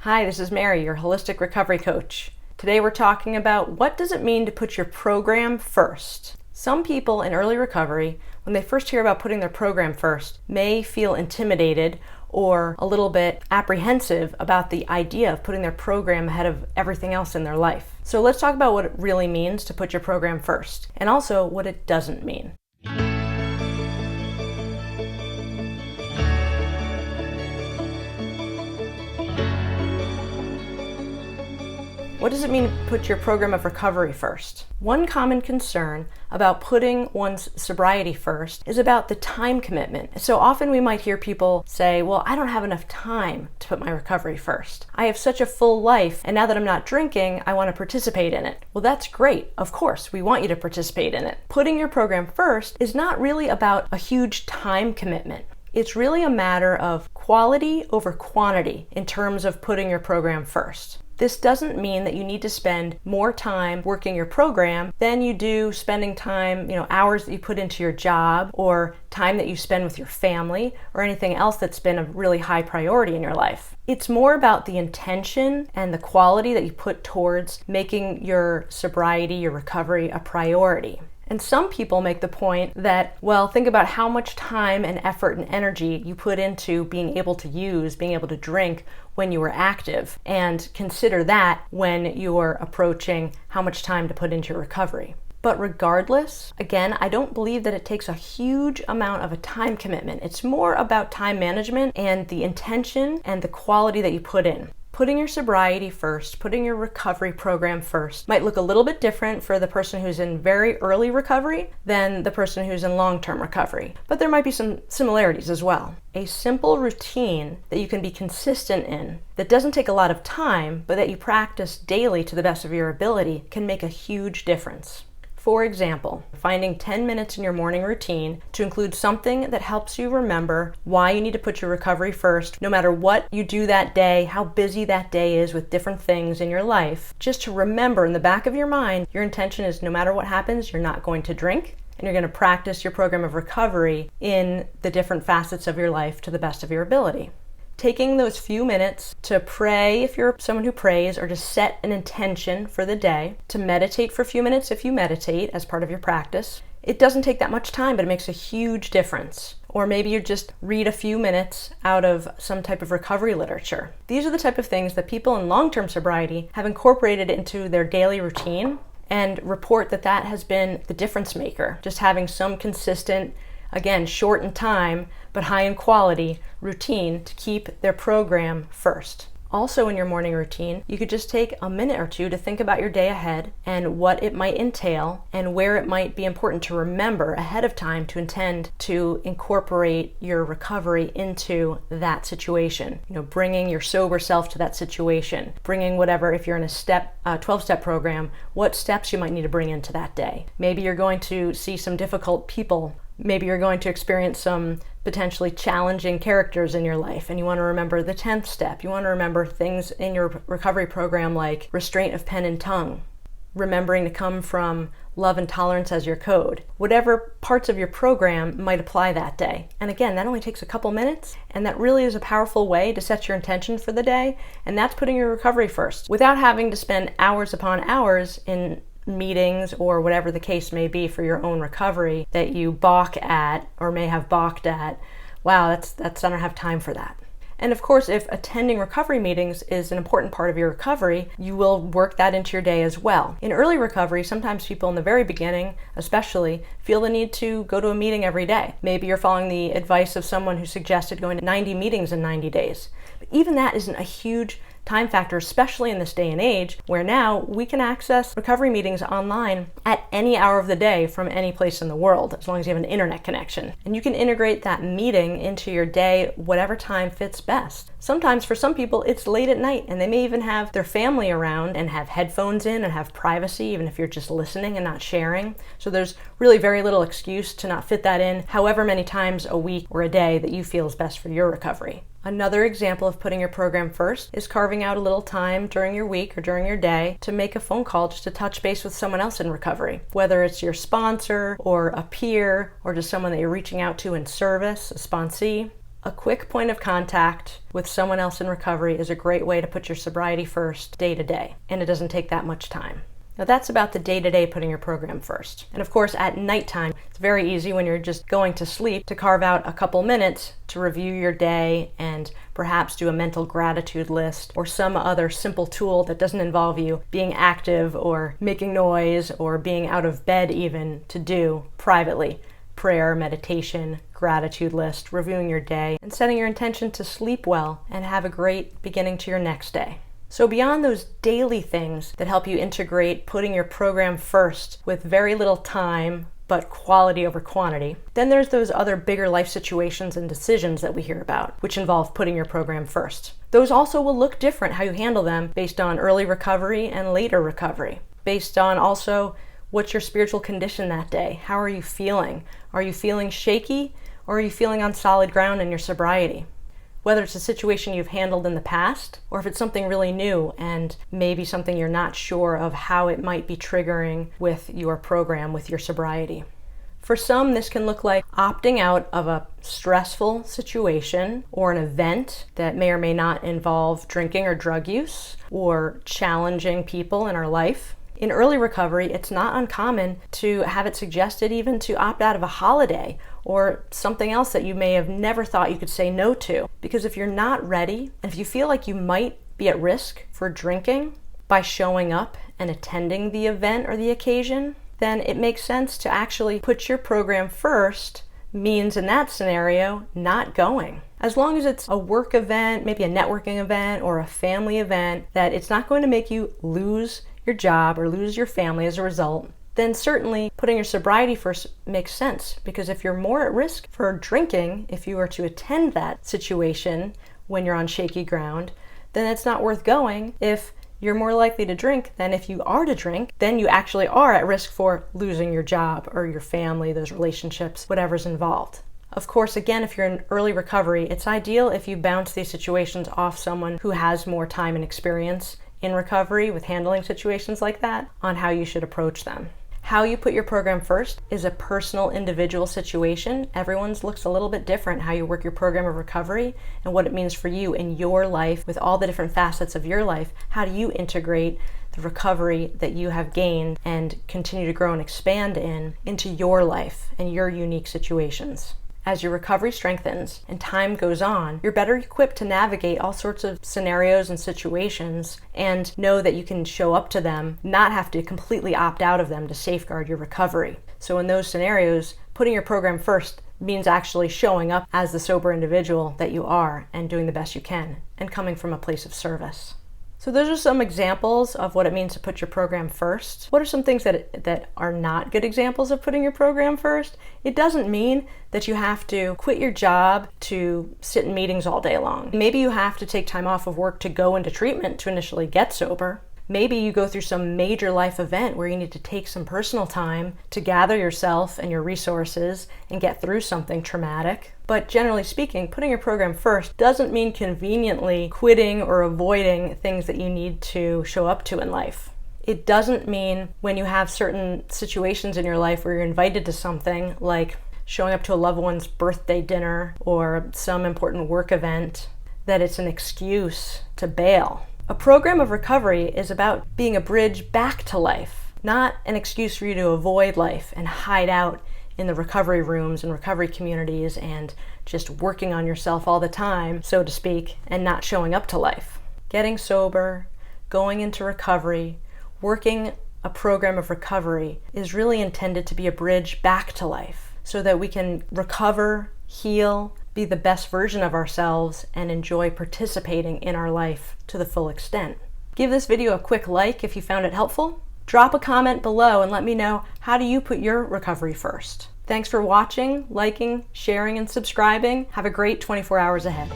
Hi, this is Mary, your holistic recovery coach. Today we're talking about what does it mean to put your program first. Some people in early recovery, when they first hear about putting their program first, may feel intimidated or a little bit apprehensive about the idea of putting their program ahead of everything else in their life. So let's talk about what it really means to put your program first, and also what it doesn't mean. What does it mean to put your program of recovery first? One common concern about putting one's sobriety first is about the time commitment. So often we might hear people say, well, I don't have enough time to put my recovery first. I have such a full life, and now that I'm not drinking, I want to participate in it. Well, that's great. Of course, we want you to participate in it. Putting your program first is not really about a huge time commitment. It's really a matter of quality over quantity in terms of putting your program first. This doesn't mean that you need to spend more time working your program than you do spending time, hours that you put into your job or time that you spend with your family or anything else that's been a really high priority in your life. It's more about the intention and the quality that you put towards making your sobriety, your recovery, a priority. And some people make the point that, well, think about how much time and effort and energy you put into being able to drink when you were active, and consider that when you're approaching how much time to put into your recovery. But regardless, again, I don't believe that it takes a huge amount of a time commitment. It's more about time management and the intention and the quality that you put in. Putting your sobriety first, putting your recovery program first might look a little bit different for the person who's in very early recovery than the person who's in long-term recovery. But there might be some similarities as well. A simple routine that you can be consistent in, that doesn't take a lot of time, but that you practice daily to the best of your ability, can make a huge difference. For example, finding 10 minutes in your morning routine to include something that helps you remember why you need to put your recovery first, no matter what you do that day, how busy that day is with different things in your life. Just to remember in the back of your mind, your intention is no matter what happens, you're not going to drink, and you're going to practice your program of recovery in the different facets of your life to the best of your ability. Taking those few minutes to pray if you're someone who prays, or to set an intention for the day, to meditate for a few minutes if you meditate as part of your practice. It doesn't take that much time, but it makes a huge difference. Or maybe you just read a few minutes out of some type of recovery literature. These are the type of things that people in long-term sobriety have incorporated into their daily routine and report that that has been the difference maker. Just having some consistent, again, short in time, but high in quality routine to keep their program first. Also in your morning routine, you could just take a minute or two to think about your day ahead and what it might entail and where it might be important to remember ahead of time to intend to incorporate your recovery into that situation. Bringing your sober self to that situation, bringing whatever, if you're in a 12-step program, what steps you might need to bring into that day. Maybe you're going to see some difficult people. Maybe you're going to experience some potentially challenging characters in your life, and you want to remember the 10th step. You want to remember things in your recovery program like restraint of pen and tongue, remembering to come from love and tolerance as your code. Whatever parts of your program might apply that day. And again, that only takes a couple minutes, and that really is a powerful way to set your intention for the day, and that's putting your recovery first without having to spend hours upon hours in meetings or whatever the case may be for your own recovery that you balk at or may have balked at. Wow, that's I don't have time for that. And of course, if attending recovery meetings is an important part of your recovery, you will work that into your day as well. In early recovery, sometimes people in the very beginning, especially, feel the need to go to a meeting every day. Maybe you're following the advice of someone who suggested going to 90 meetings in 90 days. But even that isn't a huge time factor, especially in this day and age where now we can access recovery meetings online at any hour of the day from any place in the world, as long as you have an internet connection. And you can integrate that meeting into your day whatever time fits best. Sometimes for some people it's late at night and they may even have their family around and have headphones in and have privacy, even if you're just listening and not sharing. So there's really very little excuse to not fit that in however many times a week or a day that you feel is best for your recovery. Another example of putting your program first is carving out a little time during your week or during your day to make a phone call just to touch base with someone else in recovery, whether it's your sponsor or a peer or just someone that you're reaching out to in service, a sponsee. A quick point of contact with someone else in recovery is a great way to put your sobriety first day to day, and it doesn't take that much time. Now that's about the day-to-day putting your program first. And of course, at nighttime, it's very easy when you're just going to sleep to carve out a couple minutes to review your day and perhaps do a mental gratitude list or some other simple tool that doesn't involve you being active or making noise or being out of bed even to do privately. Prayer, meditation, gratitude list, reviewing your day, and setting your intention to sleep well and have a great beginning to your next day. So beyond those daily things that help you integrate putting your program first with very little time, but quality over quantity, then there's those other bigger life situations and decisions that we hear about, which involve putting your program first. Those also will look different how you handle them based on early recovery and later recovery, based on also what's your spiritual condition that day. How are you feeling? Are you feeling shaky, or are you feeling on solid ground in your sobriety? Whether it's a situation you've handled in the past, or if it's something really new and maybe something you're not sure of how it might be triggering with your program, with your sobriety. For some, this can look like opting out of a stressful situation or an event that may or may not involve drinking or drug use or challenging people in our life. In early recovery, it's not uncommon to have it suggested even to opt out of a holiday or something else that you may have never thought you could say no to. Because if you're not ready, and if you feel like you might be at risk for drinking by showing up and attending the event or the occasion, then it makes sense to actually put your program first, means in that scenario, not going. As long as it's a work event, maybe a networking event or a family event, that it's not going to make you lose your job or lose your family as a result, then certainly putting your sobriety first makes sense. Because if you're more at risk for drinking, if you were to attend that situation when you're on shaky ground, then it's not worth going. If you're more likely to drink than if you are to drink, then you actually are at risk for losing your job or your family, those relationships, whatever's involved. Of course, again, if you're in early recovery, it's ideal if you bounce these situations off someone who has more time and experience in recovery with handling situations like that on how you should approach them. How you put your program first is a personal, individual situation. Everyone's looks a little bit different, how you work your program of recovery and what it means for you in your life with all the different facets of your life. How do you integrate the recovery that you have gained and continue to grow and expand into your life and your unique situations? As your recovery strengthens and time goes on, you're better equipped to navigate all sorts of scenarios and situations and know that you can show up to them, not have to completely opt out of them to safeguard your recovery. So in those scenarios, putting your program first means actually showing up as the sober individual that you are and doing the best you can and coming from a place of service. So those are some examples of what it means to put your program first. What are some things that are not good examples of putting your program first? It doesn't mean that you have to quit your job to sit in meetings all day long. Maybe you have to take time off of work to go into treatment to initially get sober. Maybe you go through some major life event where you need to take some personal time to gather yourself and your resources and get through something traumatic. But generally speaking, putting your program first doesn't mean conveniently quitting or avoiding things that you need to show up to in life. It doesn't mean when you have certain situations in your life where you're invited to something like showing up to a loved one's birthday dinner or some important work event that it's an excuse to bail. A program of recovery is about being a bridge back to life, not an excuse for you to avoid life and hide out in the recovery rooms and recovery communities and just working on yourself all the time, so to speak, and not showing up to life. Getting sober, going into recovery, working a program of recovery is really intended to be a bridge back to life so that we can recover, heal, be the best version of ourselves, and enjoy participating in our life to the full extent. Give this video a quick like if you found it helpful. Drop a comment below and let me know, how do you put your recovery first? Thanks for watching, liking, sharing, and subscribing. Have a great 24 hours ahead.